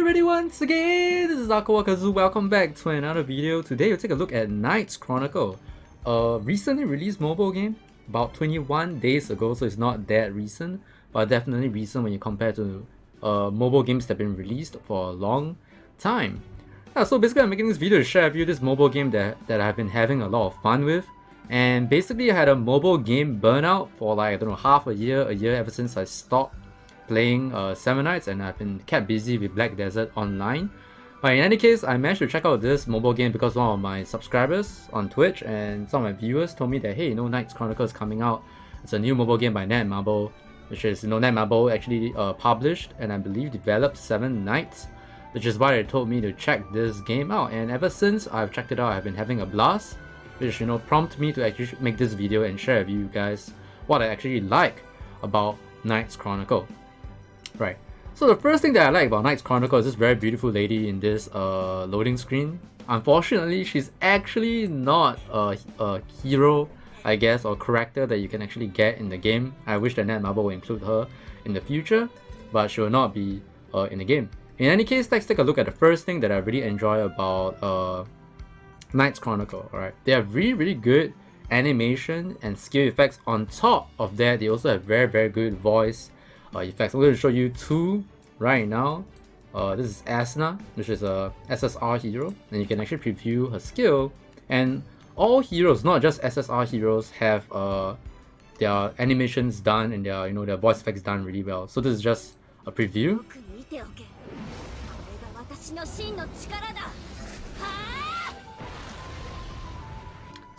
everybody once again, this is AikawaKazu. Welcome back to another video. Today we'll take a look at Knights Chronicle, a recently released mobile game, about 21 days ago, so it's not that recent, but definitely recent when you compare to mobile games that have been released for a long time. So basically I'm making this video to share with you this mobile game that I've been having a lot of fun with. And basically I had a mobile game burnout for like, I don't know, half a year ever since I stopped playing 7 Nights, and I've been kept busy with Black Desert Online. But in any case, I managed to check out this mobile game because one of my subscribers on Twitch and some of my viewers told me that, hey, Knights Chronicle is coming out. It's a new mobile game by Netmarble, which is, Netmarble actually published and I believe developed 7 Nights, which is why they told me to check this game out. And ever since I've checked it out, I've been having a blast, which prompted me to actually make this video and share with you guys what I actually like about Knights Chronicle. Right. So the first thing that I like about Knights Chronicle is this very beautiful lady in this loading screen. Unfortunately, she's actually not a hero, I guess, or character that you can actually get in the game. I wish that Netmarble will include her in the future, but she will not be in the game. In any case, let's take a look at the first thing that I really enjoy about Knights Chronicle. Alright, they have really good animation and skill effects. On top of that, they also have very good voice effects. I'm going to show you two right now. This is Asna, which is a SSR hero, and you can actually preview her skill. And all heroes, not just SSR heroes, have their animations done and their their voice effects done really well. So this is just a preview.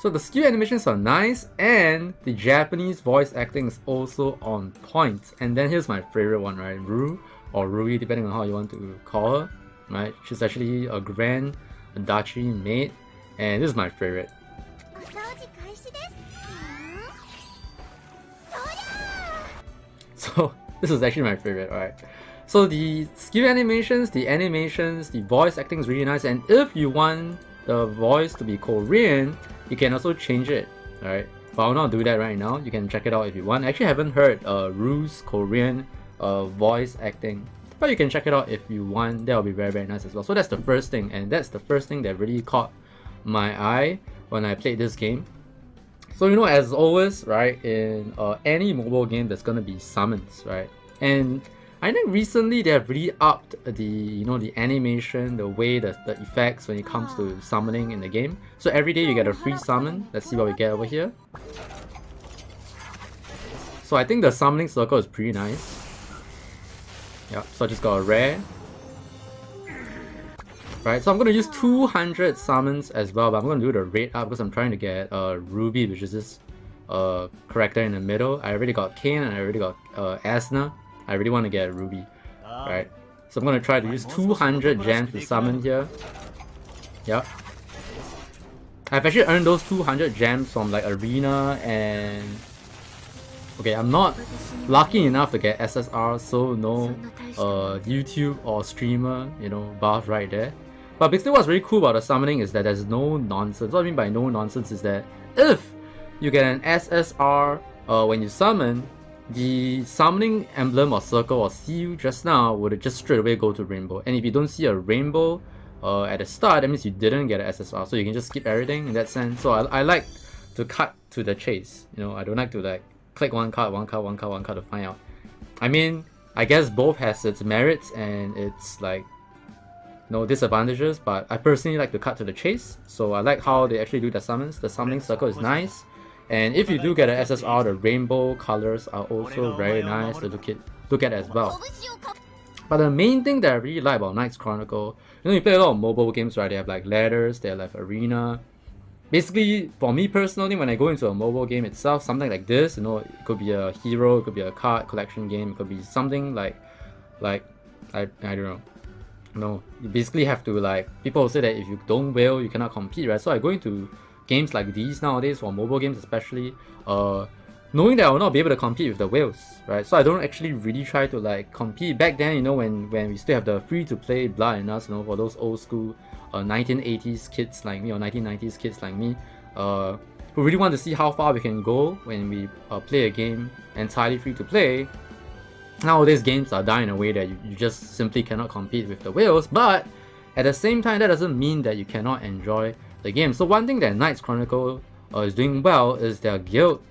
So the skill animations are nice, and the Japanese voice acting is also on point. And then here's my favorite one, right? Ru, or Rui, depending on how you want to call her, right? She's actually a Grand Adachi maid, and this is my favorite. So this is actually my favorite, right? So the skill animations, the voice acting is really nice, and if you want the voice to be Korean, you can also change it, alright? But I'll not do that right now. You can check it out if you want. I actually haven't heard Ru's Korean voice acting, but you can check it out if you want. That will be very nice as well. So that's the first thing, and that's the first thing that really caught my eye when I played this game. So as always, right, in any mobile game, there's gonna be summons, right? And I think recently they have really upped the the animation, the way the effects when it comes to summoning in the game. So every day you get a free summon. Let's see what we get over here. So I think the summoning circle is pretty nice. Yep, so I just got a rare. Right, so I'm gonna use 200 summons as well, but I'm gonna do the rate up because I'm trying to get Ruby, which is this character in the middle. I already got Kane and I already got Asna. I really want to get Ruby, right? So I'm going to try to use 200 gems to summon here. Yep. I've actually earned those 200 gems from like Arena and... Okay, I'm not lucky enough to get SSR, so no YouTube or streamer, buff right there. But basically what's really cool about the summoning is that there's no nonsense. What I mean by no nonsense is that if you get an SSR when you summon, the summoning emblem or circle or seal just now would just straight away go to rainbow. And if you don't see a rainbow at the start, that means you didn't get an SSR. So you can just skip everything in that sense. So I like to cut to the chase. I don't like to like click one card to find out. I mean, I guess both has its merits and its like disadvantages, but I personally like to cut to the chase. So I like how they actually do the summons. The summoning circle is nice. And if you do get an SSR, the rainbow colors are also very nice to look at as well. But the main thing that I really like about Knights Chronicle, you play a lot of mobile games, right? They have like ladders, they have like arena. Basically, for me personally, when I go into a mobile game itself, something like this, it could be a hero, it could be a card collection game, it could be something like I don't know. You basically have to people say that if you don't whale, you cannot compete, right? So I go into games like these nowadays, for mobile games especially, knowing that I will not be able to compete with the whales, right? So I don't actually really try to compete. Back then, when we still have the free-to-play Blood in Us, for those old school 1980s kids like me or 1990s kids like me, who really want to see how far we can go when we play a game entirely free-to-play, nowadays games are done in a way that you just simply cannot compete with the whales, but at the same time that doesn't mean that you cannot enjoy the game. So one thing that Knights Chronicle is doing well is their guild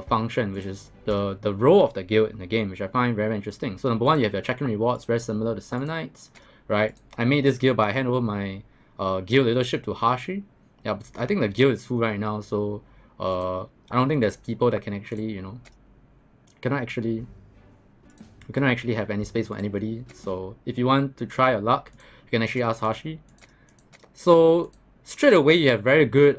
function, which is the role of the guild in the game, which I find very interesting. So number one, you have your check-in rewards, very similar to Seven Knights, right? I made this guild by hand over my guild leadership to Hashi. Yeah, but I think the guild is full right now, so I don't think there's people that can actually, you know, we cannot actually have any space for anybody. So if you want to try your luck, you can actually ask Hashi. So straight away you have very good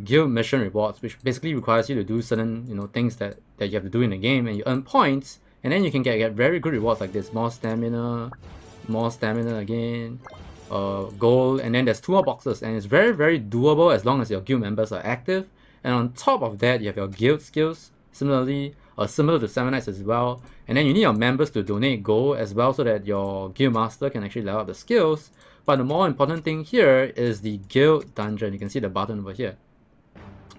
guild mission rewards, which basically requires you to do certain, you know, things that you have to do in the game, and you earn points, and then you can get very good rewards like this: more stamina again, gold, and then there's 2 more boxes, and it's very doable as long as your guild members are active. And on top of that, you have your guild skills, similarly similar to Seven Knights as well. And then you need your members to donate gold as well, so that your guild master can actually level up the skills. But the more important thing here is the guild dungeon. You can see the button over here,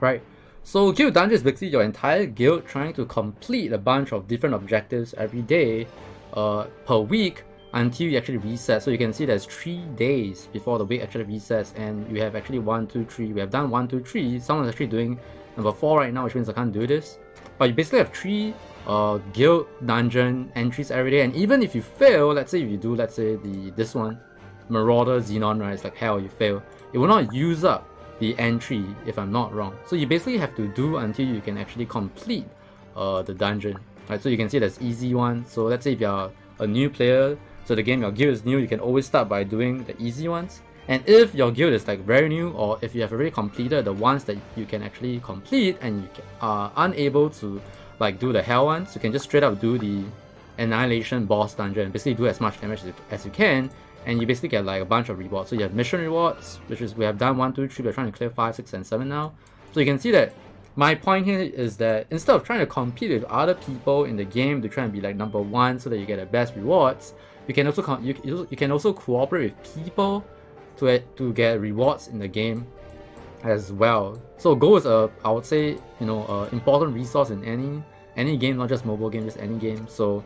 right? So guild dungeon is basically your entire guild trying to complete a bunch of different objectives every day per week until you actually reset. So you can see there's 3 days before the week actually resets, and you have actually 1, 2, 3. We have done 1, 2, 3. Someone's actually doing number 4 right now, which means I can't do this. But you basically have 3 guild dungeon entries every day, and even if you fail, let's say if you do, let's say this one, Marauder Xenon, right? It's like hell, you fail. It will not use up the entry if I'm not wrong. So you basically have to do until you can actually complete the dungeon, right? So you can see there's easy ones. So let's say if you're a new player, so the game, your guild is new, you can always start by doing the easy ones. And if your guild is like very new, or if you have already completed the ones that you can actually complete and you are unable to like do the hell ones, you can just straight up do the Annihilation boss dungeon, basically do as much damage as you can, and you basically get like a bunch of rewards. So you have mission rewards, which is we have done 1, 2, 3, we're trying to clear 5, 6, and 7 now. So you can see that my point here is that instead of trying to compete with other people in the game to try and be like number 1 so that you get the best rewards, you can also you can also cooperate with people to get rewards in the game as well. So gold is I would say, you know, important resource in any game, not just mobile game, just any game. So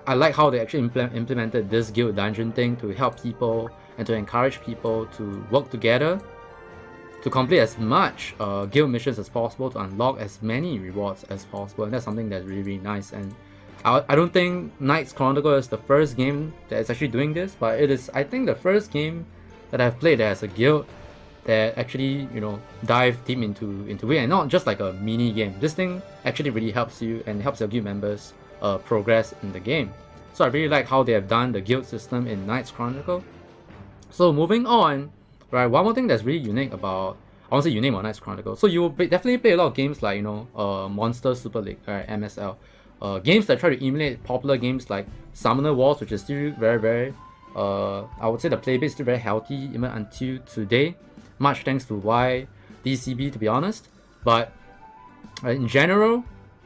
I like how they actually implemented this guild dungeon thing to help people and to encourage people to work together to complete as much guild missions as possible, to unlock as many rewards as possible, and that's something that's really nice. And I don't think Knights Chronicle is the first game that is actually doing this, but it is, I think, the first game that I've played that has a guild that actually, you know, dive deep into it, and not just like a mini game. This thing actually really helps you and helps your guild members progress in the game. So I really like how they have done the guild system in Knights Chronicle. So moving on, right, one more thing that's really unique about, I won't say unique about Knights Chronicle. So you will definitely play a lot of games like, you know, Monster Super League, right, MSL. Games that try to emulate popular games like Summoner Wars, which is still very, I would say the playbase is still very healthy even until today. Much thanks to YDCB, to be honest. But in general,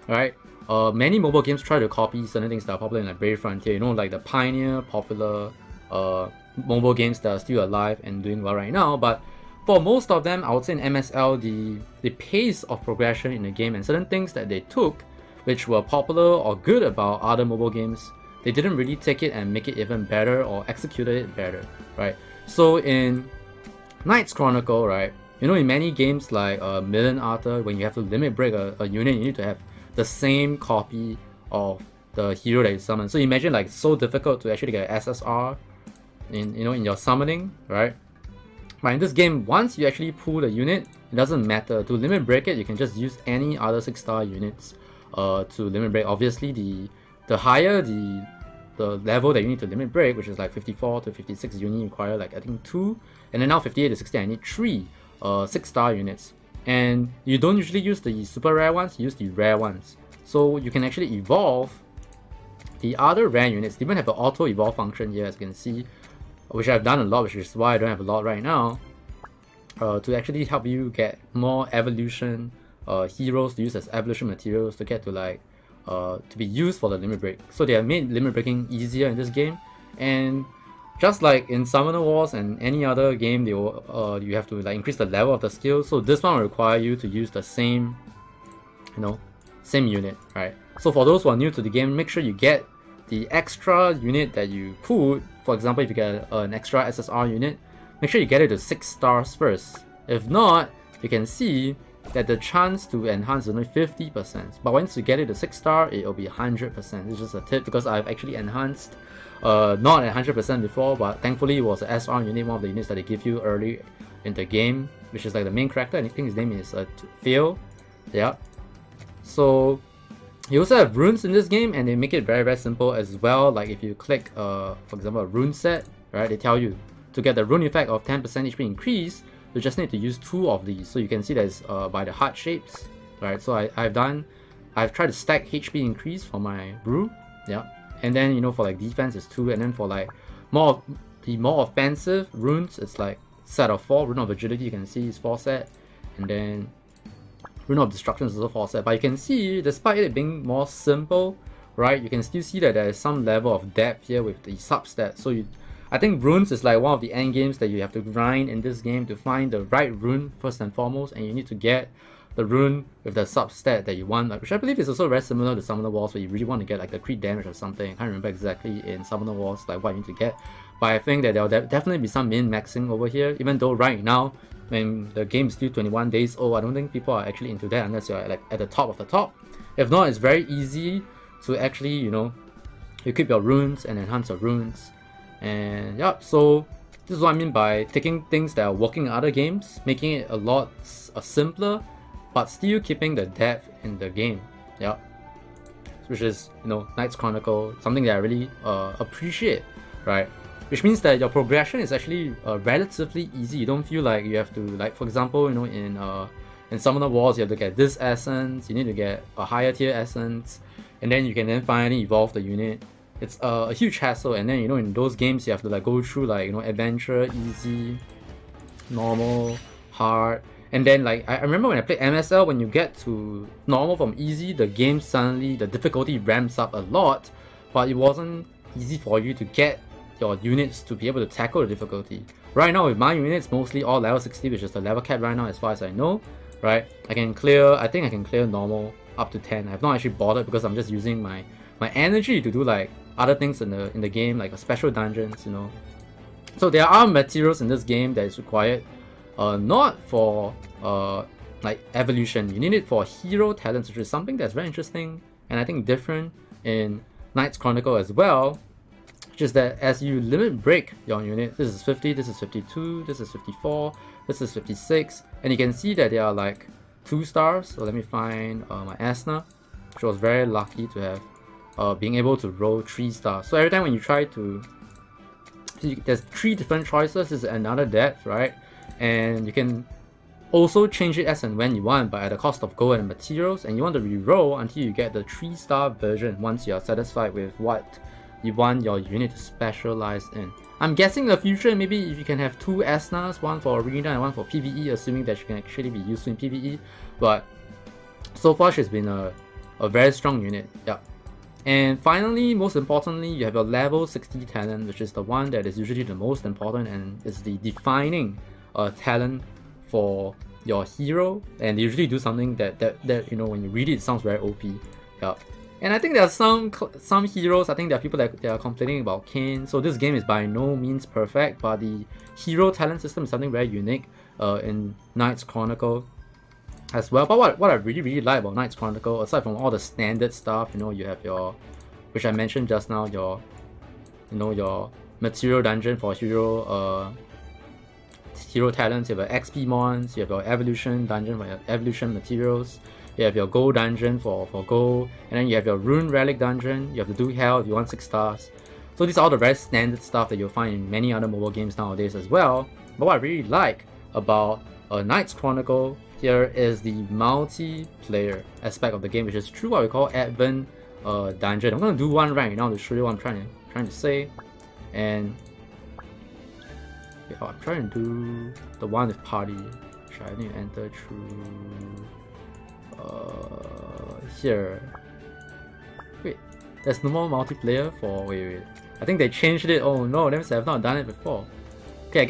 right, many mobile games try to copy certain things that are popular in like Brave Frontier, you know, like the pioneer popular mobile games that are still alive and doing well right now. But for most of them, I would say in MSL, the pace of progression in the game and certain things that they took, which were popular or good about other mobile games, they didn't really take it and make it even better or executed it better, right? So in Knights Chronicle, right, you know, in many games like Million Arthur, when you have to limit break a unit, you need to have the same copy of the hero that you summon. So imagine like so difficult to actually get SSR in your summoning, right? But in this game, once you actually pull the unit, it doesn't matter. To limit break it, you can just use any other 6-star units to limit break. Obviously, the higher the level that you need to limit break, which is like 54 to 56, you need require like I think 2, and then now 58 to 60, I need 3 6-star units. And you don't usually use the super rare ones, you use the rare ones. So you can actually evolve the other rare units. They even have the auto evolve function here, as you can see, which I've done a lot, which is why I don't have a lot right now, to actually help you get more evolution heroes to use as evolution materials to get to like to be used for the limit break. So they have made limit breaking easier in this game, and just like in Summoner Wars and any other game, they will, you have to like increase the level of the skill. So this one will require you to use the same, same unit, right? So for those who are new to the game, make sure you get the extra unit that you put, for example, if you get an extra SSR unit, make sure you get it to 6 stars first. If not, you can see that the chance to enhance is only 50%. But once you get it to 6 star, it will be 100%. It's just a tip because I've actually enhanced not 100% before, but thankfully it was an SR unit, one of the units that they give you early in the game, which is like the main character. I think his name is Phil. Yeah. So you also have runes in this game, and they make it very simple as well. Like if you click for example a rune set, right, they tell you to get the rune effect of 10% HP increase, you just need to use 2 of these. So you can see that it's by the heart shapes, right? So I've tried to stack HP increase for my brew, yeah. And then, you know, for like defense it's 2, and then for like more offensive runes it's like set of 4. Rune of agility, you can see, is 4 set, and then Rune of destruction is also 4 set. But you can see, despite it being more simple, right, you can still see that there is some level of depth here with the substat. So I think runes is like one of the end games that you have to grind in this game to find the right rune first and foremost, and you need to get the rune with the substat that you want, which I believe is also very similar to Summoner Wars, where you really want to get like the crit damage or something. I can't remember exactly in Summoner Wars like what you need to get, but I think that there will definitely be some min-maxing over here, even though right now, when the game is still 21 days old, I don't think people are actually into that unless you're like at the top of the top. If not, it's very easy to actually, you know, equip your runes and enhance your runes. And yeah, so this is what I mean by taking things that are working in other games, making it a lot simpler, but still keeping the depth in the game. Yeah, which is, you know, Knights Chronicle, something that I really appreciate, right? Which means that your progression is actually relatively easy. You don't feel like you have to, like, for example, you know, in Summoner Wars you have to get this essence, you need to get a higher tier essence, and then you can then finally evolve the unit. It's a huge hassle, and then, you know, in those games you have to like go through like, you know, adventure, easy, normal, hard, and then like I remember when I played MSL, when you get to normal from easy, the game suddenly, the difficulty ramps up a lot, but it wasn't easy for you to get your units to be able to tackle the difficulty. Right now with my units, mostly all level 60, which is the level cap right now as far as I know, right? I think I can clear normal up to 10. I've not actually bothered because I'm just using my energy to do like other things in the game, like special dungeons, you know. So there are materials in this game that is required, not for like evolution. You need it for hero talents, which is something that's very interesting and I think different in Knights Chronicle as well. Which is that as you limit break your unit, this is 50, this is 52, this is 54, this is 56, and you can see that they are like 2 stars. So let me find my Asna, which was very lucky to have being able to roll 3 stars. So every time when you try to, there's 3 different choices. This is another depth, right? And you can also change it as and when you want, but at the cost of gold and materials, and you want to re-roll until you get the 3-star version once you are satisfied with what you want your unit to specialize in. I'm guessing in the future, maybe if you can have 2 Asnas, one for arena and one for PvE, assuming that she can actually be useful in PvE, but so far she's been a very strong unit. Yeah. And finally, most importantly, you have your level 60 talent, which is the one that is usually the most important and is the defining talent for your hero, and they usually do something that you know, when you read it, it sounds very OP. Yeah. And I think there are some heroes, I think there are people that are complaining about Kayn. So this game is by no means perfect, but the hero talent system is something very unique in Knights Chronicle as well. But what I really like about Knights Chronicle, aside from all the standard stuff, you know, you have your, which I mentioned just now, your, you know, your material dungeon for hero talents, you have your XP mons, you have your evolution dungeon for your evolution materials, you have your gold dungeon for gold, and then you have your rune relic dungeon, you have to do hell if you want 6 stars. So these are all the very standard stuff that you'll find in many other mobile games nowadays as well. But what I really like about Knights Chronicle here is the multiplayer aspect of the game, which is true what we call Advent dungeon. I'm gonna do one right now to show you what I'm trying to say, and yeah, I'm trying to do the one with party. Which I need to enter through here. Wait, there's no more multiplayer for wait. I think they changed it. Oh no, that means I've not done it before. Okay,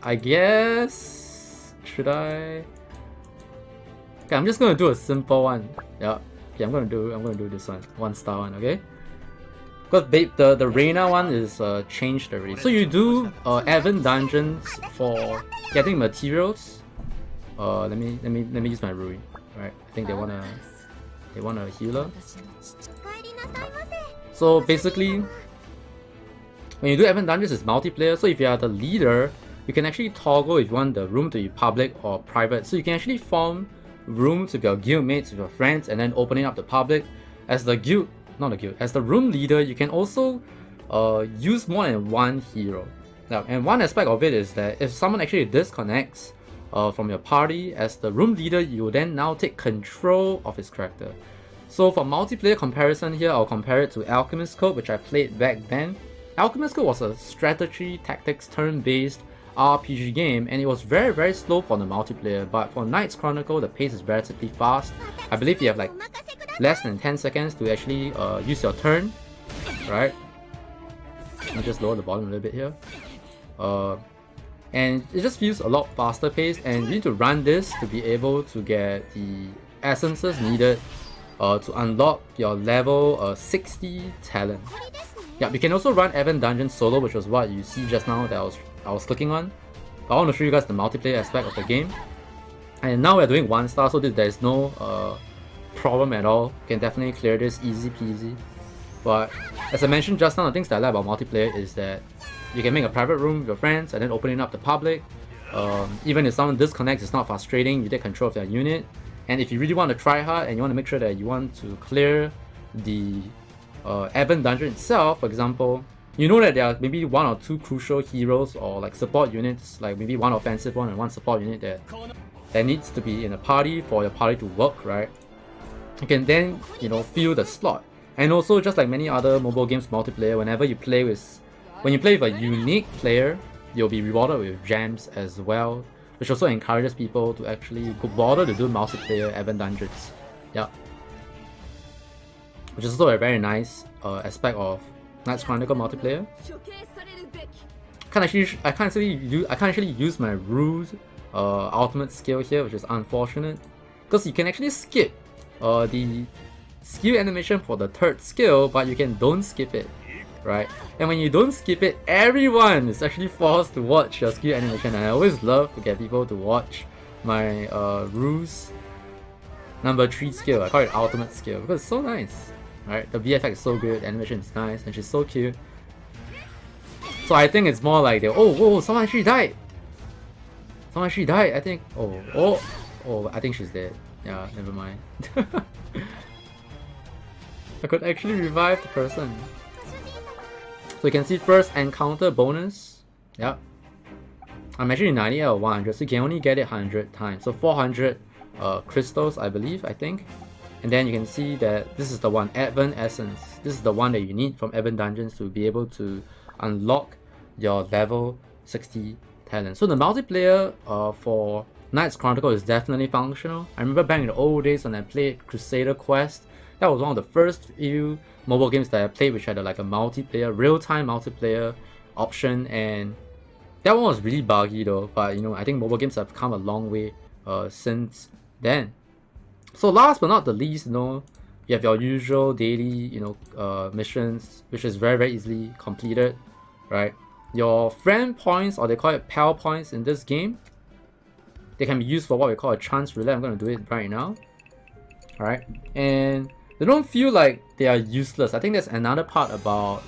I guess should I? Okay, I'm just gonna do a simple one. Yeah. Okay, I'm gonna do this one. 1-star one, okay? Because the Reina one is changed already. So you do Evan dungeons for getting materials. Let me use my Rui. Right, I think they want a healer. So basically, when you do Evan dungeons, it's multiplayer. So if you are the leader, you can actually toggle if you want the room to be public or private. So you can actually form rooms with your guild mates, with your friends, and then opening up the public. As the as the room leader, you can also use more than one hero. Now, and one aspect of it is that if someone actually disconnects from your party, as the room leader, you will then now take control of his character. So for multiplayer comparison here, I'll compare it to Alchemist Code, which I played back then. Alchemist Code was a strategy, tactics, turn-based RPG game, and it was very, very slow for the multiplayer. But for Knights Chronicle, the pace is relatively fast. I believe you have like less than 10 seconds to actually use your turn, right? Let me just lower the volume a little bit here. And it just feels a lot faster paced, and you need to run this to be able to get the essences needed to unlock your level 60 talent. Yeah, you can also run Evan Dungeon solo, which was what you see just now that I was clicking on. But I want to show you guys the multiplayer aspect of the game. And now we're doing 1 star, so there's no problem at all. You can definitely clear this easy peasy. But as I mentioned just now, the things that I like about multiplayer is that you can make a private room with your friends and then opening up the public. Even if someone disconnects, it's not frustrating. You take control of their unit. And if you really want to try hard and you want to make sure that you want to clear the Evan dungeon itself, for example, you know that there are maybe 1 or 2 crucial heroes or like support units, like maybe 1 offensive one and 1 support unit that needs to be in a party for your party to work, right? You can then, you know, fill the slot. And also, just like many other mobile games multiplayer, when you play with a unique player, you'll be rewarded with gems as well, which also encourages people to actually bother to do multiplayer Evan dungeons. Yeah, which is also a very nice aspect of Knights Chronicle multiplayer. I can't actually use my Rude ultimate skill here, which is unfortunate, because you can actually skip the skill animation for the 3rd skill, but you don't skip it, right? And when you don't skip it, everyone is actually forced to watch your skill animation, and I always love to get people to watch my Rue's number 3 skill. I call it ultimate skill because it's so nice, right? The VFX is so good, animation is nice, and she's so cute. So I think it's more like oh, someone actually died. Someone actually died. I think I think she's dead. Yeah, never mind. I could actually revive the person. So you can see first encounter bonus. Yep. I'm actually 90 out of 100, so you can only get it 100 times. So 400 crystals, I think. And then you can see that this is the one, Evan Essence. This is the one that you need from Evan Dungeons to be able to unlock your level 60 talent. So the multiplayer for Knights Chronicle is definitely functional. I remember back in the old days when I played Crusader Quest, that was one of the first few mobile games that I played which had like a multiplayer, real-time multiplayer option, and that one was really buggy though, but you know, I think mobile games have come a long way since then. So last but not the least, you know, you have your usual daily, you know, missions, which is very, very easily completed, right? Your friend points, or they call it pal points in this game, they can be used for what we call a chance roulette. I'm going to do it right now. Alright, and they don't feel like they are useless. I think that's another part about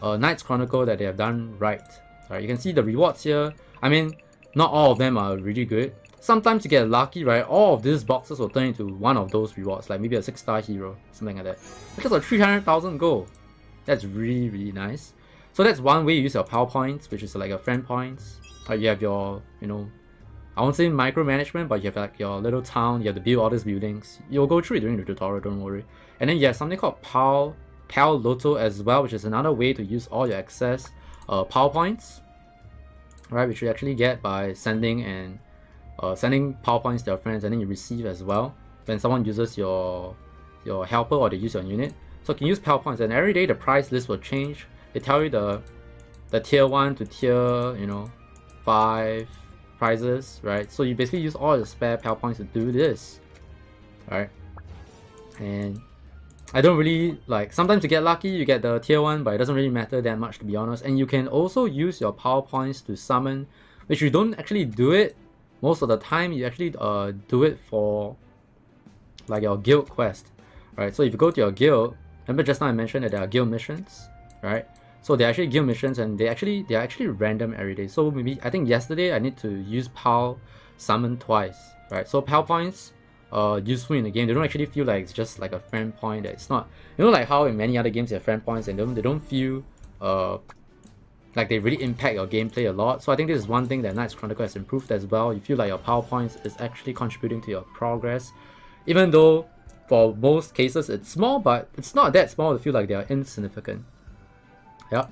Knights Chronicle that they have done right. Alright, you can see the rewards here. I mean, not all of them are really good. Sometimes you get lucky, right? All of these boxes will turn into one of those rewards, like maybe a 6-star hero, something like that. Because of 300,000 gold. That's really, really nice. So that's one way you use your power points, which is like your friend points. You have your, you know, I won't say micromanagement, but you have like your little town, you have to build all these buildings. You'll go through it during the tutorial, don't worry. And then you have something called Pal Lotto as well, which is another way to use all your excess power points, right? Which you actually get by sending power points to your friends, and then you receive as well when someone uses your helper or they use your unit. So you can use power points, and every day the price list will change. They tell you the tier 1 to tier, you know, 5 prizes, right? So you basically use all the spare power points to do this, right? And I don't really like. Sometimes you get lucky, you get the tier 1, but it doesn't really matter that much, to be honest. And you can also use your power points to summon, which you don't actually do it most of the time. You actually do it for like your guild quest, right? So if you go to your guild, remember just now I mentioned that there are guild missions, right? So they're actually guild missions, and they're actually random every day. So maybe I think yesterday I need to use PAL summon twice, right? So PAL points useful in the game. They don't actually feel like it's just like a friend point. That it's not, you know, like how in many other games you have friend points and they don't feel like they really impact your gameplay a lot. So I think this is one thing that Knights Chronicle has improved as well. You feel like your power points is actually contributing to your progress, even though for most cases it's small, but it's not that small to feel like they are insignificant. Yep.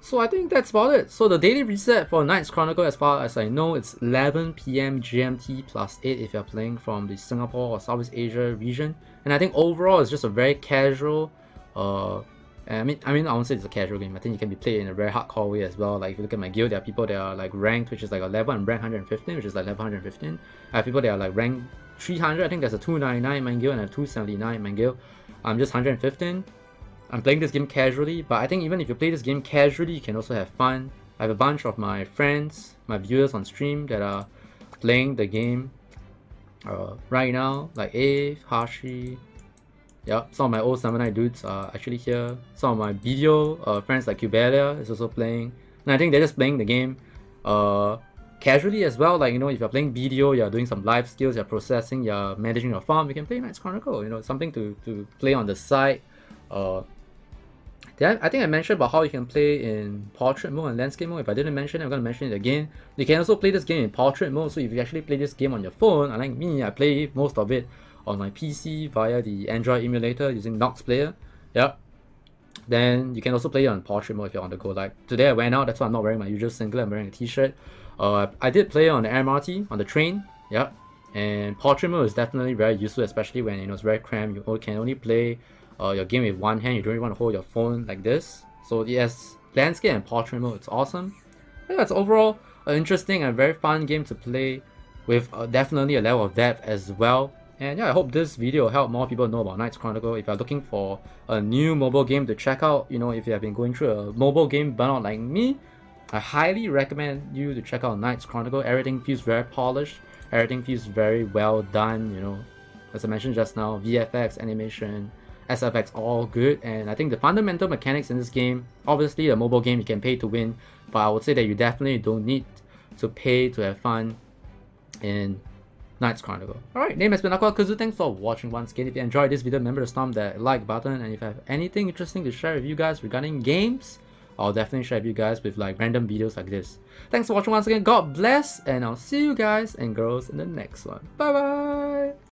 So I think that's about it. So the daily reset for Knights Chronicle, as far as I know, it's 11 PM GMT plus 8 if you're playing from the Singapore or Southeast Asia region. And I think overall it's just a very casual, I mean I won't say it's a casual game. I think it can be played in a very hardcore way as well. Like if you look at my guild, there are people that are like ranked, which is like a level, and rank 115, which is like level 115. I have people that are like ranked 300. I think there's a 299 in my guild and a 279 in my guild. I'm just 115. I'm playing this game casually, but I think even if you play this game casually, you can also have fun. I have a bunch of my friends, my viewers on stream that are playing the game right now, like Hashi. Yep, some of my old Samurai dudes are actually here. Some of my video friends like Cubelia is also playing. And I think they're just playing the game casually as well. Like, you know, if you're playing BDO, you're doing some life skills, you're processing, you're managing your farm, you can play Knights Chronicle. You know, something to play on the side. I think I mentioned about how you can play in portrait mode and landscape mode. If I didn't mention it, I'm going to mention it again. You can also play this game in portrait mode. So if you actually play this game on your phone, unlike me, I play most of it on my PC via the Android emulator using Nox Player. Yep. Then you can also play it on portrait mode if you're on the go. Like today I went out, that's why I'm not wearing my usual singlet, I'm wearing a t-shirt. I did play on the MRT, on the train. Yep. And portrait mode is definitely very useful, especially when, you know, it's very cramped. You can only play your game with one hand. You don't really want to hold your phone like this. So yes, landscape and portrait mode, it's awesome. I think that's overall an interesting and very fun game to play with definitely a level of depth as well. And yeah, I hope this video helped more people know about Knights Chronicle. If you're looking for a new mobile game to check out, you know, if you have been going through a mobile game burnout like me, I highly recommend you to check out Knights Chronicle. Everything feels very polished. Everything feels very well done, you know. As I mentioned just now, VFX, animation, SFX, all good. And I think the fundamental mechanics in this game, obviously a mobile game you can pay to win, but I would say that you definitely don't need to pay to have fun in Knights Chronicle. Alright, name has been AikawaKazu. Thanks for watching once again. If you enjoyed this video, remember to stomp that like button. And if I have anything interesting to share with you guys regarding games, I'll definitely share with you guys with like random videos like this. Thanks for watching once again. God bless, and I'll see you guys and girls in the next one. Bye bye!